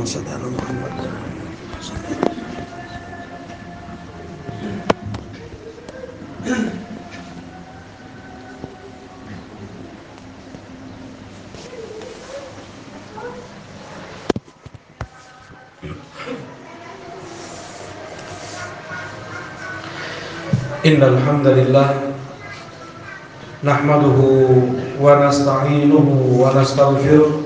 صل على محمد. Innal hamdalillah nahmaduhu wa nasta'inuhu wa nastaghfiruh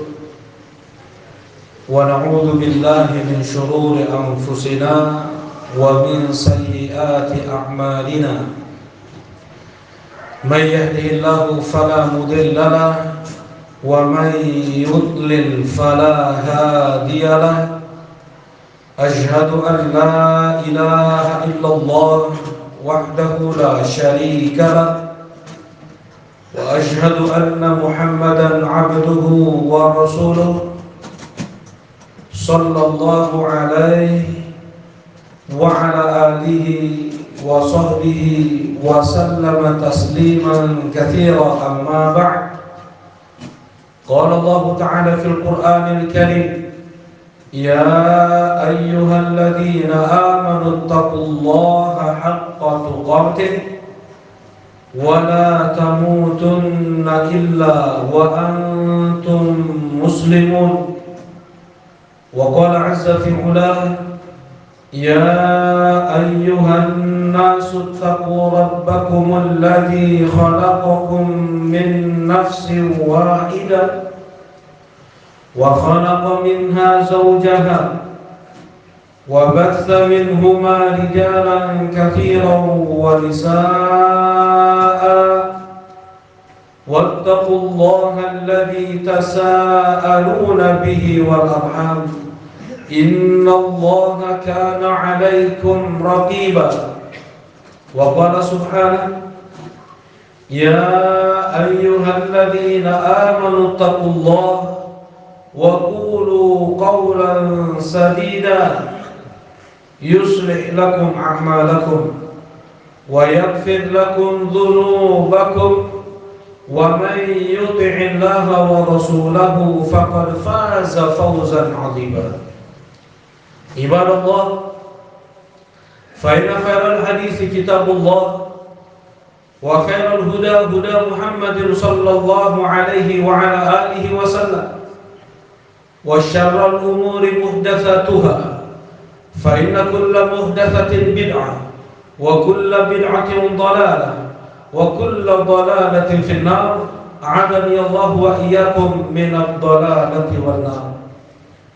wa na'udzu billahi min shururi anfusina wa min sayyiati a'malina. May yahdihillahu fala mudilla lahu wa may yudlil fala hadiya lahu. Ashhadu an la ilaha illallah wahdahu la syarika lah wa ashhadu anna Muhammadan abduhu wa rasuluh sallallahu alaihi wa ala alihi wa sahbihi wa sallama tasliman katsira. Amma ba'd. Qala Allah ta'ala fil Qur'anil Karim: Ya ayyuhalladzina amanu taqullaha haqqa tuqatih wa la tamutunna illa wa antum muslimun. Wa qala 'azza fi 'ulah: Ya ayyuhan nasu taqu rabbakumul ladzi khalaqakum min nafsin wahidah وخلق منها زوجها وبث منهما رجالا كثيرا ونساء واتقوا الله الذي تساءلون به والأرحام إن الله كان عليكم رقيبا. وقال سبحانه: يا أيها الذين آمنوا اتقوا الله وقولوا قولا سديدا يصلح لكم أعمالكم ويغفر لكم ذنوبكم ومن يطع الله ورسوله فقد فاز فوزا عظيما. عباد الله، فإن خير الحديث كتاب الله وخير الهدى هدى محمد صلى الله عليه وعلى آله وسلم وشر الأمور محدثاتها فإن كل محدثة بدعة وكل بدعة ضلالة وكل ضلالة في النار. أعاذني الله وإياكم من الضلالة والنار.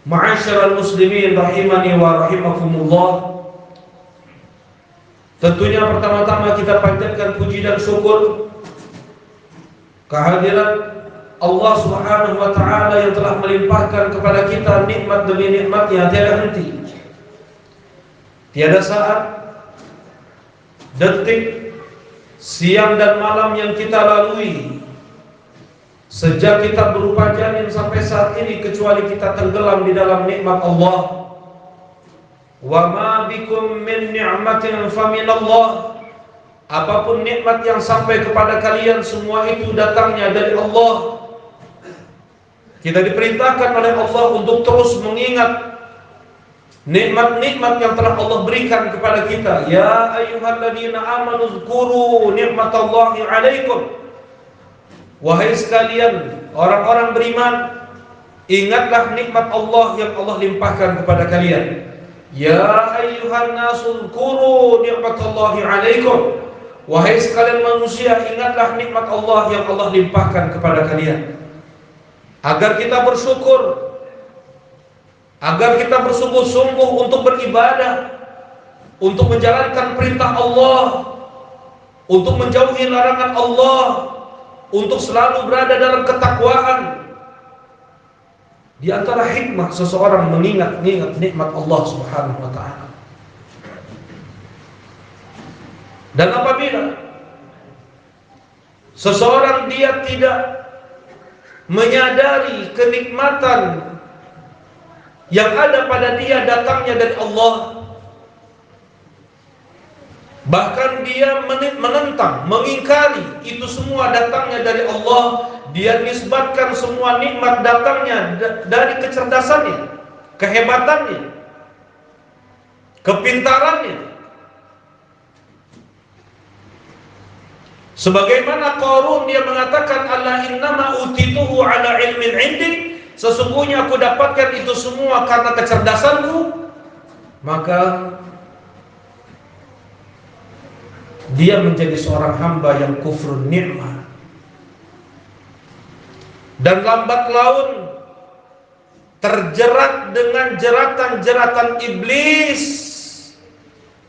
Ma'asyiral muslimin rahimani wa rahimakumullah. Tentunya pertama-tama kita panjatkan puji dan syukur kehadiran Allah Subhanahu wa ta'ala yang telah melimpahkan kepada kita nikmat demi nikmat yang tiada henti. Tiada saat, detik, siang dan malam yang kita lalui sejak kita berupa janin sampai saat ini kecuali kita tenggelam di dalam nikmat Allah. Wa ma bikum min ni'matin faminallah. Apapun nikmat yang sampai kepada kalian semua itu datangnya dari Allah. Kita diperintahkan oleh Allah untuk terus mengingat nikmat-nikmat yang telah Allah berikan kepada kita. Ya ayyuhalladzina amanu dzkuru nikmatallahi 'alaikum. Wahai sekalian orang-orang beriman, ingatlah nikmat Allah yang Allah limpahkan kepada kalian. Ya ayyuhan nasu dzkuru nikmatallahi 'alaikum. Wahai sekalian manusia, ingatlah nikmat Allah yang Allah limpahkan kepada kalian. Agar kita bersyukur, agar kita bersungguh-sungguh untuk beribadah, untuk menjalankan perintah Allah, untuk menjauhi larangan Allah, untuk selalu berada dalam ketakwaan. Di antara hikmah seseorang mengingat nikmat Allah Subhanahu wa ta'ala. Dan apabila seseorang dia tidak menyadari kenikmatan yang ada pada dia datangnya dari Allah, bahkan dia menentang, mengingkari itu semua datangnya dari Allah, dia nisbatkan semua nikmat datangnya dari kecerdasannya, kehebatannya, kepintarannya. Sebagaimana Qarun, dia mengatakan, Allah innama utituhu ala ilmin indi, sesungguhnya aku dapatkan itu semua karena kecerdasanku. Maka dia menjadi seorang hamba yang kufur nikmat, dan lambat laun terjerat dengan jeratan-jeratan iblis,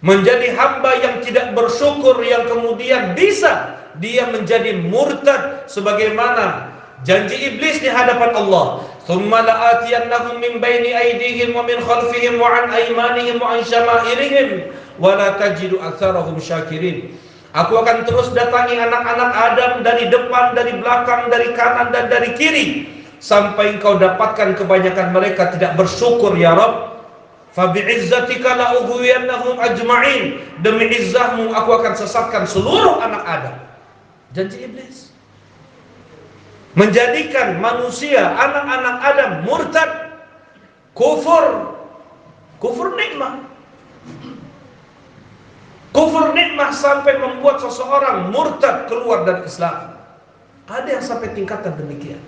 menjadi hamba yang tidak bersyukur, yang kemudian bisa dia menjadi murtad, sebagaimana janji iblis di hadapan Allah, "Tsumma la'atiyannahum min baini aydihim wa min khalfihim wa an aymanihim wa an syama'ilihim wa la tajidu aktsarahum syakirin." Aku akan terus datangi anak-anak Adam dari depan, dari belakang, dari kanan dan dari kiri, sampai engkau dapatkan kebanyakan mereka tidak bersyukur ya Rabb. Fa bi'izzatika la ughwiyannahum ajma'in, demi izzahmu aku akan sesatkan seluruh anak Adam. Janji iblis menjadikan manusia, anak-anak Adam murtad, kufur nikmat. Kufur nikmat sampai membuat seseorang murtad, keluar dari Islam. Ada yang sampai tingkatan demikian.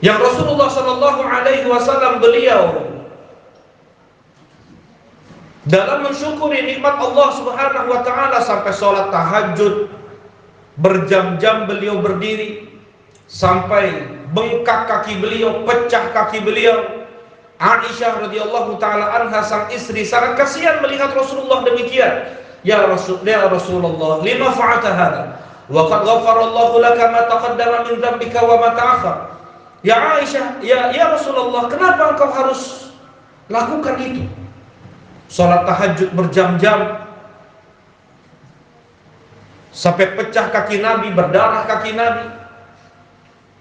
Yang Rasulullah sallallahu alaihi wasallam beliau dalam mensyukuri nikmat Allah Subhanahu wa taala sampai sholat tahajud berjam-jam beliau berdiri, sampai bengkak kaki beliau, pecah kaki beliau. Aisyah radhiyallahu taala anha, sang istri, sangat kasihan melihat Rasulullah demikian. Ya Rasulullah, lima fa'alta hadha wa qad ghafara Allahu laka ma taqaddama min dzambika wa ma ta'akhkhar. Ya Aisyah, ya Rasulullah, kenapa engkau harus lakukan itu? Salat tahajud berjam-jam sampai pecah kaki Nabi, berdarah kaki Nabi.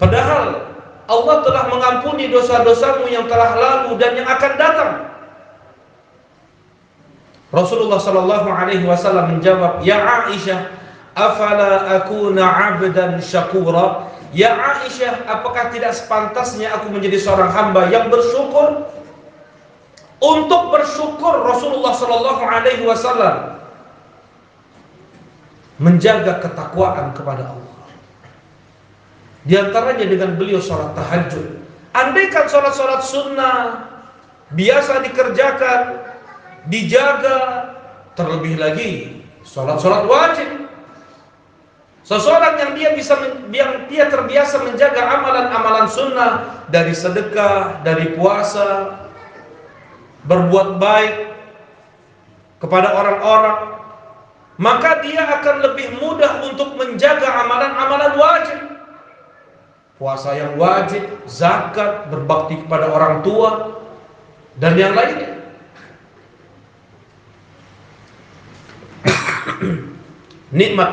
Padahal Allah telah mengampuni dosa-dosamu yang telah lalu dan yang akan datang. Rasulullah sallallahu alaihi wasallam menjawab, "Ya Aisyah, afala akuna 'abdan syakura?" Ya Aisyah, apakah tidak sepantasnya aku menjadi seorang hamba yang bersyukur? Untuk bersyukur, Rasulullah sallallahu alaihi wasallam menjaga ketakwaan kepada Allah. Di antaranya dengan beliau sholat tahajud. Andaikan sholat-sholat sunnah biasa dikerjakan, dijaga, terlebih lagi sholat-sholat wajib. Seseorang yang dia terbiasa menjaga amalan-amalan sunnah, dari sedekah, dari puasa, berbuat baik kepada orang-orang, maka dia akan lebih mudah untuk menjaga amalan-amalan wajib. Puasa yang wajib, zakat, berbakti kepada orang tua, dan yang lainnya. Nikmat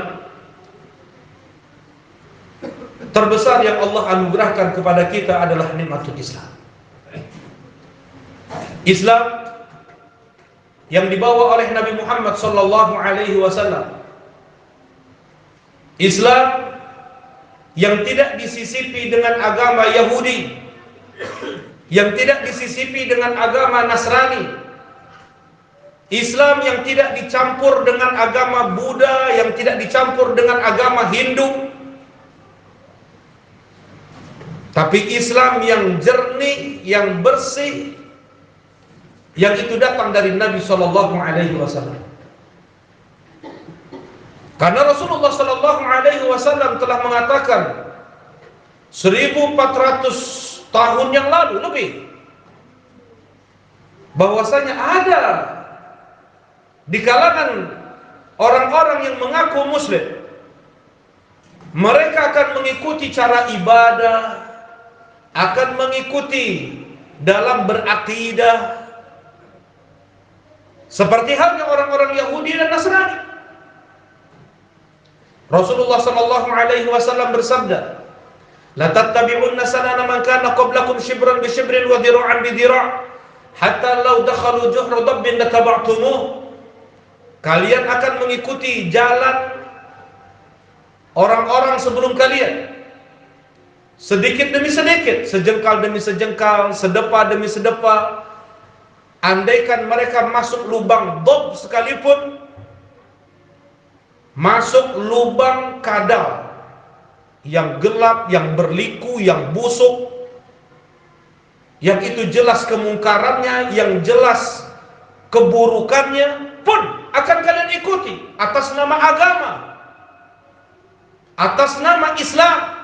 terbesar yang Allah anugerahkan kepada kita adalah nikmatul Islam. Islam yang dibawa oleh Nabi Muhammad sallallahu alaihi wasallam. Islam yang tidak disisipi dengan agama Yahudi, yang tidak disisipi dengan agama Nasrani. Islam yang tidak dicampur dengan agama Buddha, yang tidak dicampur dengan agama Hindu. Tapi Islam yang jernih, yang bersih, yang itu datang dari Nabi sallallahu alaihi wasallam. Karena Rasulullah sallallahu alaihi wasallam telah mengatakan 1400 tahun yang lalu lebih, bahwasanya ada di kalangan orang-orang yang mengaku muslim, mereka akan mengikuti cara ibadah, akan mengikuti dalam berakidah seperti halnya orang-orang Yahudi dan Nasrani. Rasulullah sallallahu alaihi wasallam bersabda, "La tattabi'unna sanana man kana qablakum shibran bi shibrin wa dhira'an bi dhira', hatta law dakhalu juhra dabbin lataba'tumuh." Kalian akan mengikuti jalan orang-orang sebelum kalian, sedikit demi sedikit, sejengkal demi sejengkal, sedepa demi sedepa. Andaikan mereka masuk lubang dob sekalipun, masuk lubang kadal yang gelap, yang berliku, yang busuk, yang itu jelas kemungkarannya, yang jelas keburukannya, pun akan kalian ikuti atas nama agama, atas nama Islam.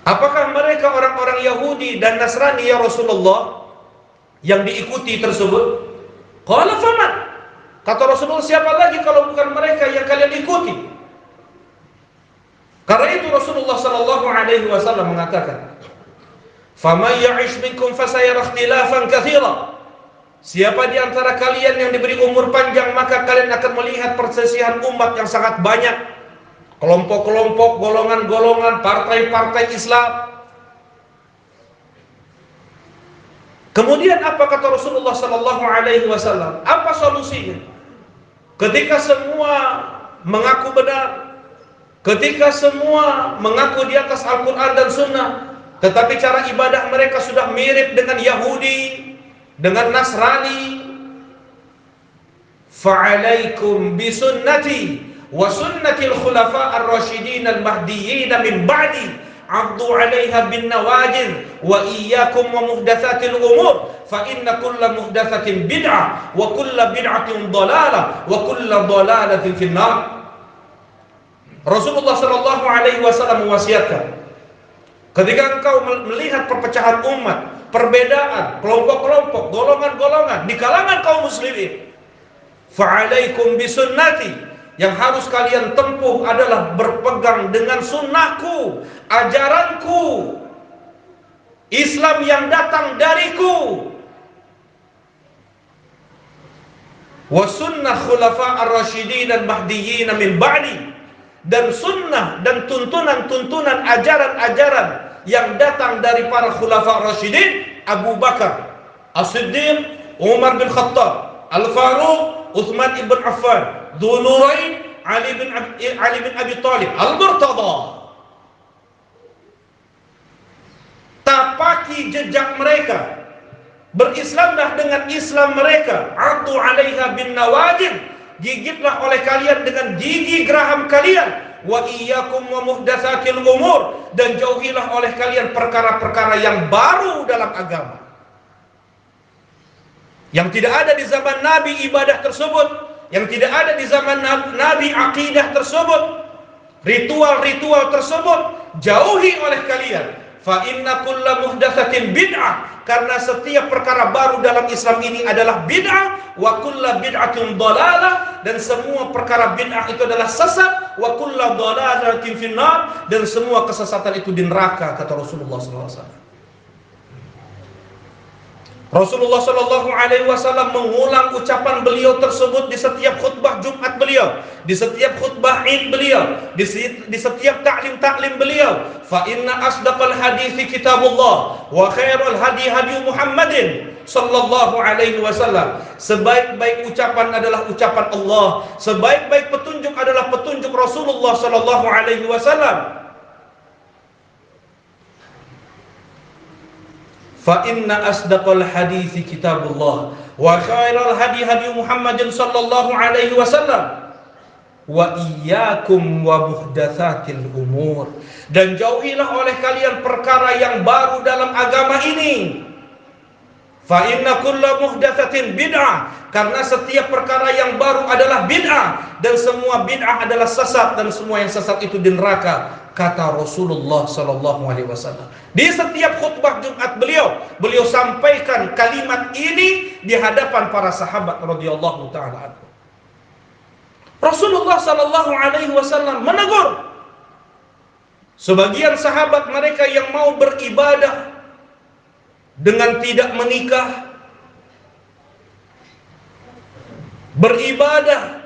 Apakah mereka orang-orang Yahudi dan Nasrani ya Rasulullah yang diikuti tersebut? Qala faman? Kata Rasulullah, siapa lagi kalau bukan mereka yang kalian ikuti? Karena itu Rasulullah sallallahu alaihi wasallam mengatakan, "Faman ya'ish minkum fasayara ikhtilafan katsira." Siapa di antara kalian yang diberi umur panjang, maka kalian akan melihat perselisihan umat yang sangat banyak. Kelompok-kelompok, golongan-golongan, partai-partai Islam. Kemudian apa kata Rasulullah sallallahu alaihi wasallam? Apa solusinya? Ketika semua mengaku benar, ketika semua mengaku di atas Al-Quran dan Sunnah, tetapi cara ibadah mereka sudah mirip dengan Yahudi, dengan Nasrani. Fa'alaikum bisunnati wa sunnatil khulafa ar-rasyidin al-mahdiyyin min ba'di addu 'alaiha bin nawajid wa iyyakum wa muhdatsatil umur fa inna kulla muhdatsatin bid'ah wa kulla bid'atin dhalalah wa kulla dhalalatin finnar. Rasulullah sallallahu alaihi wasallam mewasiatkan, ketika engkau melihat perpecahan umat, perbedaan, kelompok-kelompok, golongan-golongan di kalangan kaum muslimin, fa'alaikum bisunnati, yang harus kalian tempuh adalah berpegang dengan sunnahku, ajaranku, Islam yang datang dariku. Wa sunnah khulafa ar-rasyidin al-mahdiyyin min ba'di, dan sunnah dan tuntunan-tuntunan ajaran-ajaran yang datang dari para khulafa rasyidin, Abu Bakar As-Siddiq, Umar bin Khattab, Al-Faruq, Uthman ibn Affan, Dzunurain, Ali bin Abi Thalib, Al-Murtada. Tapaki jejak mereka, berislamlah dengan Islam mereka. Addu 'alaiha bin nawajid, gigitlah oleh kalian dengan gigi geraham kalian. Wa iyyakum wa muhdatsatil umur, dan jauhilah oleh kalian perkara-perkara yang baru dalam agama, yang tidak ada di zaman Nabi ibadah tersebut, yang tidak ada di zaman Nabi akidah tersebut, ritual-ritual tersebut, jauhi oleh kalian. Fa inna kulla muhdatsatin bid'ah, karena setiap perkara baru dalam Islam ini adalah bid'ah. Wa kulla bid'atin dhalalah, dan semua perkara bid'ah itu adalah sesat. Wa kulla dhalalatin finnar, dan semua kesesatan itu di neraka, kata Rasulullah SAW. Rasulullah Shallallahu Alaihi Wasallam mengulang ucapan beliau tersebut di setiap khutbah Jumat beliau, di setiap khutbah Id beliau, di setiap taklim beliau. Fa inna asdaqal hadithi kitabullah wa khairul hadi hadi Muhammadin Sallallahu Alaihi Wasallam. Sebaik-baik ucapan adalah ucapan Allah, sebaik-baik petunjuk adalah petunjuk Rasulullah Sallallahu Alaihi Wasallam. Fa inna asdaqal hadithi kitabullah wa khairal hadi hadi Muhammadin sallallahu alaihi wasallam wa iyyakum wa muhdatsatil umur, dan jauhilah oleh kalian perkara yang baru dalam agama ini. Fa inna kulla muhdatsatin bid'ah, karena setiap perkara yang baru adalah bid'ah, dan semua bid'ah adalah sesat, dan semua yang sesat itu di neraka, kata Rasulullah sallallahu alaihi wasallam. Di setiap khutbah Jumat beliau sampaikan kalimat ini di hadapan para sahabat radhiyallahu taala anhu. Rasulullah sallallahu alaihi wasallam menegur sebagian sahabat mereka yang mau beribadah dengan tidak menikah, beribadah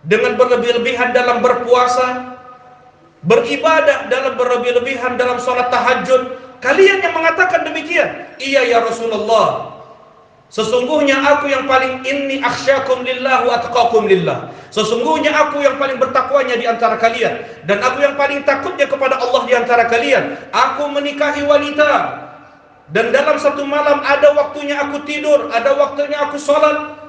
dengan berlebih-lebihan dalam berpuasa, beribadah dalam berlebih-lebihan dalam sholat tahajud. Kalian yang mengatakan demikian, iya ya Rasulullah, Sesungguhnya aku yang paling inni akhsyakum lillah wa atqakum lillah. Sesungguhnya aku yang paling bertakwanya di antara kalian, dan aku yang paling takutnya kepada Allah di antara kalian. Aku menikahi wanita, dan dalam satu malam ada waktunya aku tidur, ada waktunya aku sholat,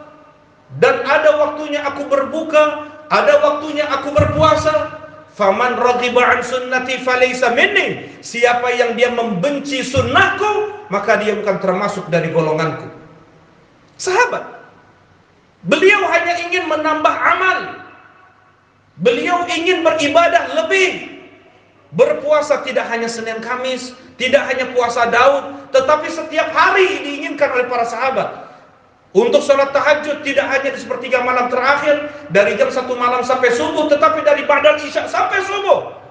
dan ada waktunya aku berbuka, ada waktunya aku berpuasa. Faman raghiba an sunnati falaysa minni. Siapa yang dia membenci sunnahku, maka dia bukan termasuk dari golonganku. Sahabat, beliau hanya ingin menambah amal. Beliau ingin beribadah lebih. Berpuasa tidak hanya Senin Kamis, tidak hanya puasa Daud, tetapi setiap hari diinginkan oleh para sahabat. Untuk sholat tahajud tidak hanya di sepertiga malam terakhir, dari jam 1 malam sampai subuh, tetapi dari ba'dal isya sampai subuh.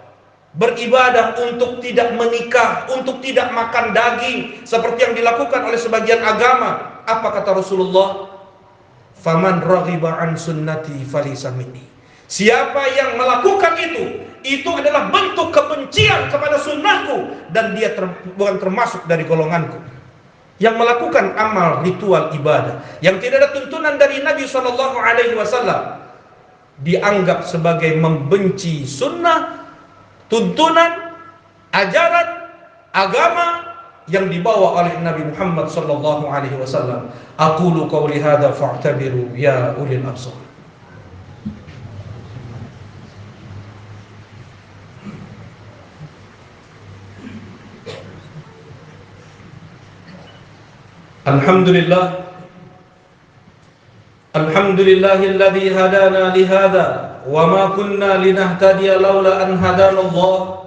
Beribadah untuk tidak menikah, untuk tidak makan daging, seperti yang dilakukan oleh sebagian agama. Apa kata Rasulullah? Faman raghiba an sunnati falaysa minni. Siapa yang melakukan itu adalah bentuk kebencian kepada sunnahku, dan dia bukan termasuk dari golonganku. Yang melakukan amal ritual ibadah yang tidak ada tuntunan dari Nabi SAW dianggap sebagai membenci sunnah, tuntunan, ajaran, agama yang dibawa oleh Nabi Muhammad SAW. Aqulu qawli hadza fa'tabiru ya ulil absar. Alhamdulillah, alhamdulillahilladzi hadana lihada wa ma kunna linahtadiya laula an hadana Allah.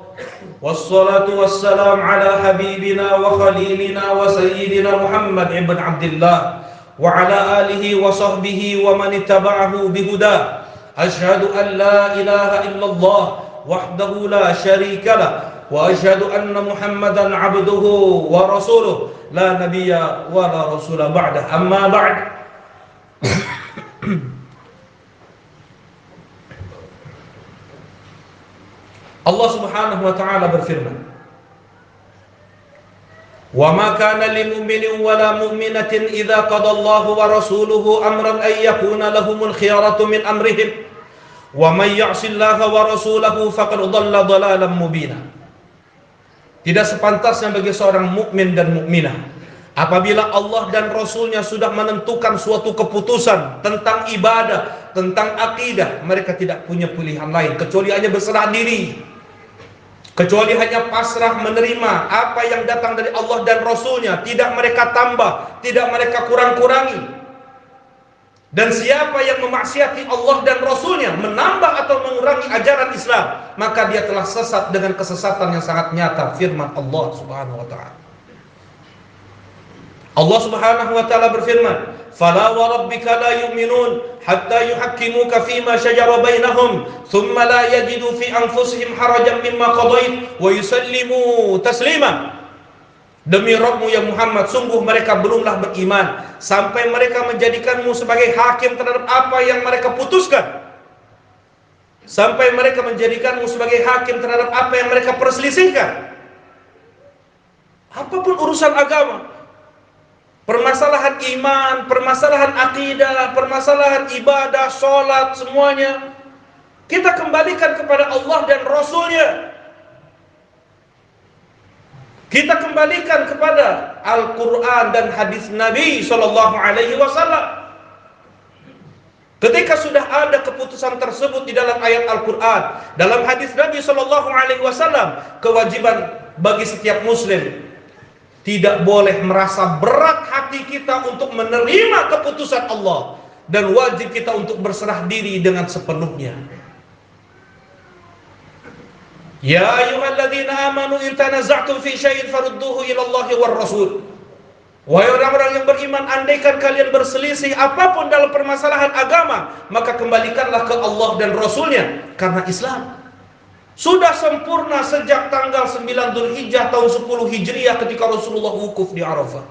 Wassalatu wassalam ala habibina wa khalilina wa sayyidina Muhammad ibn Abdullah wa ala alihi wa sahbihi wa man ittaba'ahu bihuda. Asyhadu an la ilaha illallah wahdahu la syarika lah, wa asyhadu anna Muhammadan abduhu wa rasuluh la nabiyya wa la rasula ba'dah. Amma ba'd. Allah Subhanahu wa taala berfirman, "Wa ma kana lil mu'minin wa la mu'minatin idza qada Allahu wa rasuluhu amran ay yakuna lahumul khiyaratu min amrihim wa may ya'sillaha wa rasulahu faqad dhalla dhalalan mubina." Tidak sepantasnya bagi seorang mukmin dan mukminah apabila Allah dan Rasulnya sudah menentukan suatu keputusan tentang ibadah, tentang akidah, mereka tidak punya pilihan lain kecuali hanya berserah diri, kecuali hanya pasrah menerima apa yang datang dari Allah dan Rasulnya. Tidak mereka tambah, tidak mereka kurang-kurangi. Dan siapa yang memaksiati Allah dan Rasulnya, menambah atau mengurangi ajaran Islam, maka dia telah sesat dengan kesesatan yang sangat nyata. Firman Allah Subhanahu wa ta'ala. Allah Subhanahu wa ta'ala berfirman, "Fala wa rabbika la yu'minun hatta yuhakkimuka fima shajara bainahum thumma la yajidu fi anfusihim harajan mimma qadait wa yusallimu taslima." Demi Rabbmu ya Muhammad, sungguh mereka belumlah beriman sampai mereka menjadikanmu sebagai hakim terhadap apa yang mereka putuskan, sampai mereka menjadikanmu sebagai hakim terhadap apa yang mereka perselisihkan. Apapun urusan agama, permasalahan iman, permasalahan akidah, permasalahan ibadah, sholat, semuanya kita kembalikan kepada Allah dan Rasulnya. Kita kembalikan kepada Al-Quran dan hadis Nabi SAW. Ketika sudah ada keputusan tersebut di dalam ayat Al-Quran, dalam hadis Nabi SAW, kewajiban bagi setiap muslim tidak boleh merasa berat hati kita untuk menerima keputusan Allah, dan wajib kita untuk berserah diri dengan sepenuhnya. Ya ayyuhalladzina amanu in tanaza'tum fi syai'in farudduhu ila Allahi war Rasul. Wahai orang-orang yang beriman, andaikan kalian berselisih apapun dalam permasalahan agama, maka kembalikanlah ke Allah dan Rasulnya. Karena Islam sudah sempurna sejak tanggal 9 Dzulhijjah tahun 10 Hijriah ketika Rasulullah wukuf di Arafah.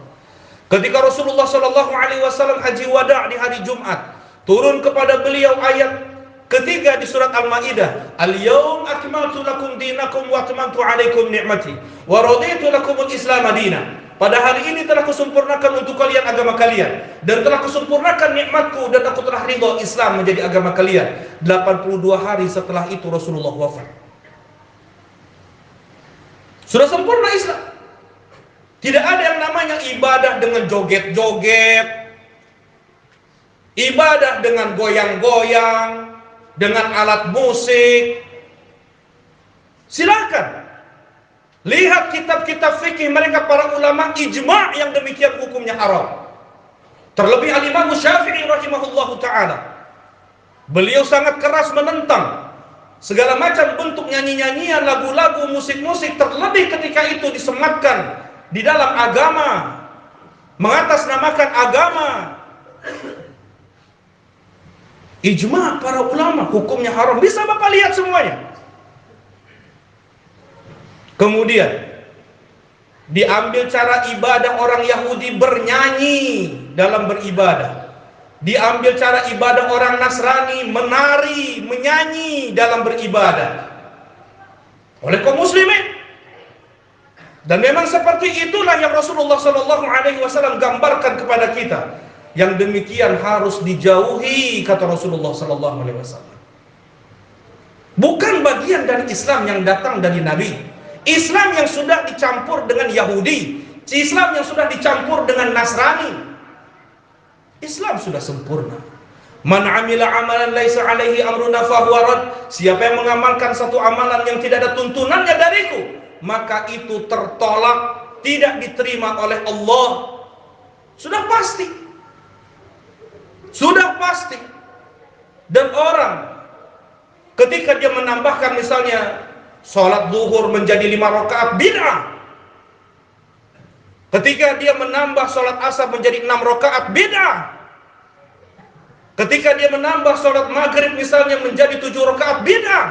Ketika Rasulullah SAW haji wada' di hari Jumat, turun kepada beliau ayat ketiga di surat Al-Maidah, "Al-yaum akmaltu lakum dinakum wa atmamtu 'alaikum ni'mati wa raditu lakumul Islam madina." pada hari ini telah kusempurnakan untuk kalian agama kalian, dan telah kusempurnakan nikmatku, dan aku telah ridha Islam menjadi agama kalian. 82 hari setelah itu Rasulullah wafat. Sudah sempurna Islam. Tidak ada yang namanya ibadah dengan joget-joget, ibadah dengan goyang-goyang, dengan alat musik. Silakan lihat kitab-kitab fikih mereka, para ulama ijma' yang demikian hukumnya haram. Terlebih al-Imam Syafi'i rahimahullahu ta'ala, beliau sangat keras menentang segala macam bentuk nyanyi-nyanyian, lagu-lagu, musik-musik, terlebih ketika itu disematkan di dalam agama, mengatasnamakan agama. Ijma' para ulama hukumnya haram. Bisa Bapak lihat semuanya. Kemudian diambil cara ibadah orang Yahudi bernyanyi dalam beribadah. Diambil cara ibadah orang Nasrani menari, menyanyi dalam beribadah oleh kaum muslimin. Dan memang seperti itulah yang Rasulullah SAW gambarkan kepada kita. Yang demikian harus dijauhi, kata Rasulullah SAW. Bukan bagian dari Islam yang datang dari Nabi. Islam yang sudah dicampur dengan Yahudi, Islam yang sudah dicampur dengan Nasrani. Islam sudah sempurna. Man amila amalan laisa alaihi amruna fahuwa rad. Siapa yang mengamalkan satu amalan yang tidak ada tuntunannya dariku, maka itu tertolak, tidak diterima oleh Allah. Sudah pasti. Sudah pasti. Dan orang ketika dia menambahkan misalnya sholat zuhur menjadi 5 rakaat, bid'ah. Ketika dia menambah sholat asar menjadi 6 rakaat, bid'ah. Ketika dia menambah sholat maghrib misalnya menjadi 7 rakaat, bid'ah.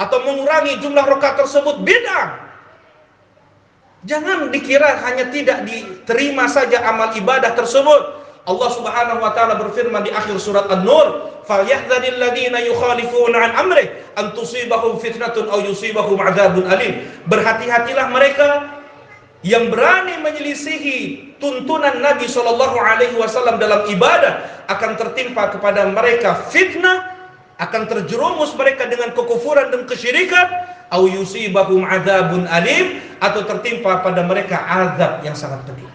Atau mengurangi jumlah rakaat tersebut, bid'ah. Jangan dikira hanya tidak diterima saja amal ibadah tersebut. Allah Subhanahu wa taala berfirman di akhir surat An-Nur, "Falyahdharil ladzina yukhalifuna an amrih an tusibahum fitnatun aw yusibahum adzabun alim." Berhati-hatilah mereka yang berani menyelisihi tuntunan Nabi sallallahu alaihi wasallam dalam ibadah, akan tertimpa kepada mereka fitnah, akan terjerumus mereka dengan kekufuran dan kesyirikan, aw yusibahum adzabun alim, atau tertimpa pada mereka azab yang sangat pedih.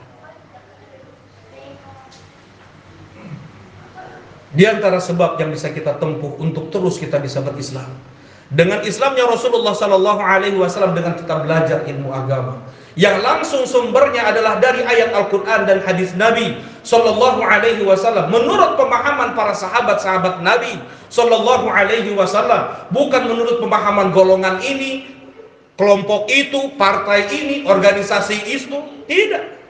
Di antara sebab yang bisa kita tempuh untuk terus kita bisa berislam, dengan Islamnya Rasulullah Sallallahu Alaihi Wasallam, dengan kita belajar ilmu agama yang langsung sumbernya adalah dari ayat Al-Quran dan hadis Nabi Sallallahu Alaihi Wasallam, menurut pemahaman para sahabat-sahabat Nabi Sallallahu Alaihi Wasallam, bukan menurut pemahaman golongan ini, kelompok itu, partai ini, organisasi itu. Tidak.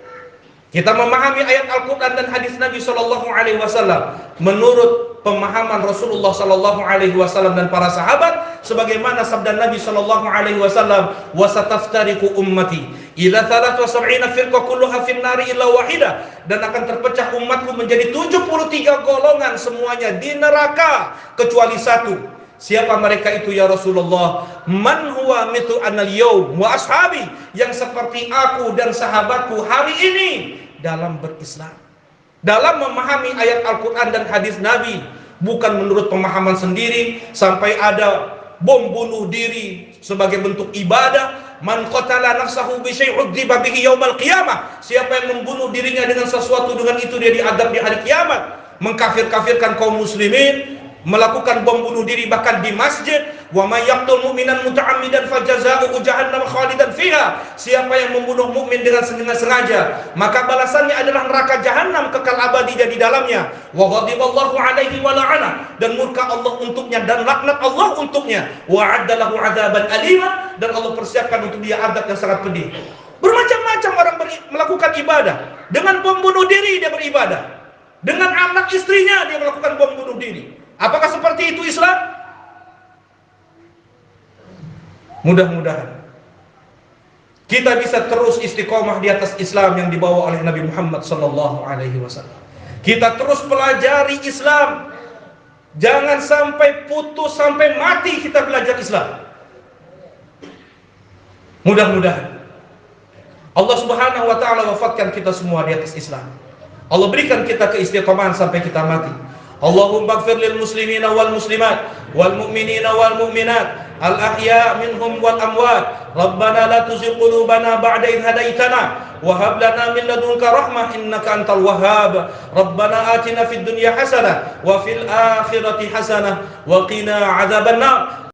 Kita memahami ayat Al-Quran dan hadis Nabi Sallallahu Alaihi Wasallam menurut pemahaman Rasulullah Sallallahu Alaihi Wasallam dan para sahabat, sebagaimana sabda Nabi Sallallahu Alaihi Wasallam, "Wasataftariqu ummati ila 73 firqah kulluha fin nari illa wahidah." Dan akan terpecah umatku menjadi 73 golongan, semuanya di neraka kecuali satu. Siapa mereka itu ya Rasulullah? Man huwa mitu anal yawm wa ashabi, yang seperti aku dan sahabatku hari ini dalam berislam, dalam memahami ayat Al-Quran dan hadis Nabi, bukan menurut pemahaman sendiri sampai ada bom bunuh diri sebagai bentuk ibadah. Man qatala nafsahu bi syai'in 'udziba bihi yaumal qiyamah. Siapa yang membunuh dirinya dengan sesuatu, dengan itu dia diadab di hari kiamat. Mengkafir-kafirkan kaum muslimin, melakukan bom bunuh diri bahkan di masjid. Wa may yaqtul mu'minan muta'ammidan fajazaohu jahannam khalidan fiha. Siapa yang membunuh mukmin dengan sengaja, maka balasannya adalah neraka jahanam kekal abadi di dalamnya. Wa ghadiballahu alaihi wa la'ana, dan murka Allah untuknya dan laknat Allah untuknya. Wa 'addalahu 'adzaban alima, dan Allah persiapkan untuk dia azab yang sangat pedih. Bermacam-macam orang melakukan ibadah. Dengan bom bunuh diri dia beribadah. Dengan anak istrinya dia melakukan bom bunuh diri. Apakah seperti itu Islam? Mudah-mudahan kita bisa terus istiqomah di atas Islam yang dibawa oleh Nabi Muhammad sallallahu alaihi wasallam. Kita terus pelajari Islam. Jangan sampai putus, sampai mati kita belajar Islam. Mudah-mudahan Allah Subhanahu wa taala wafatkan kita semua di atas Islam. Allah berikan kita keistiqomahan sampai kita mati. Allahumma ighfir lil muslimina wal muslimat wal mu'minina wal mu'minat al ahya minhum wal amwat. Rabbana la tuzigh qulubana ba'da idh hadaitana wa hab lana min ladunka rahmah innaka antal wahhab. Rabbana atina fid dunya hasanah wa fil akhirati hasanah wa qina adzabannar.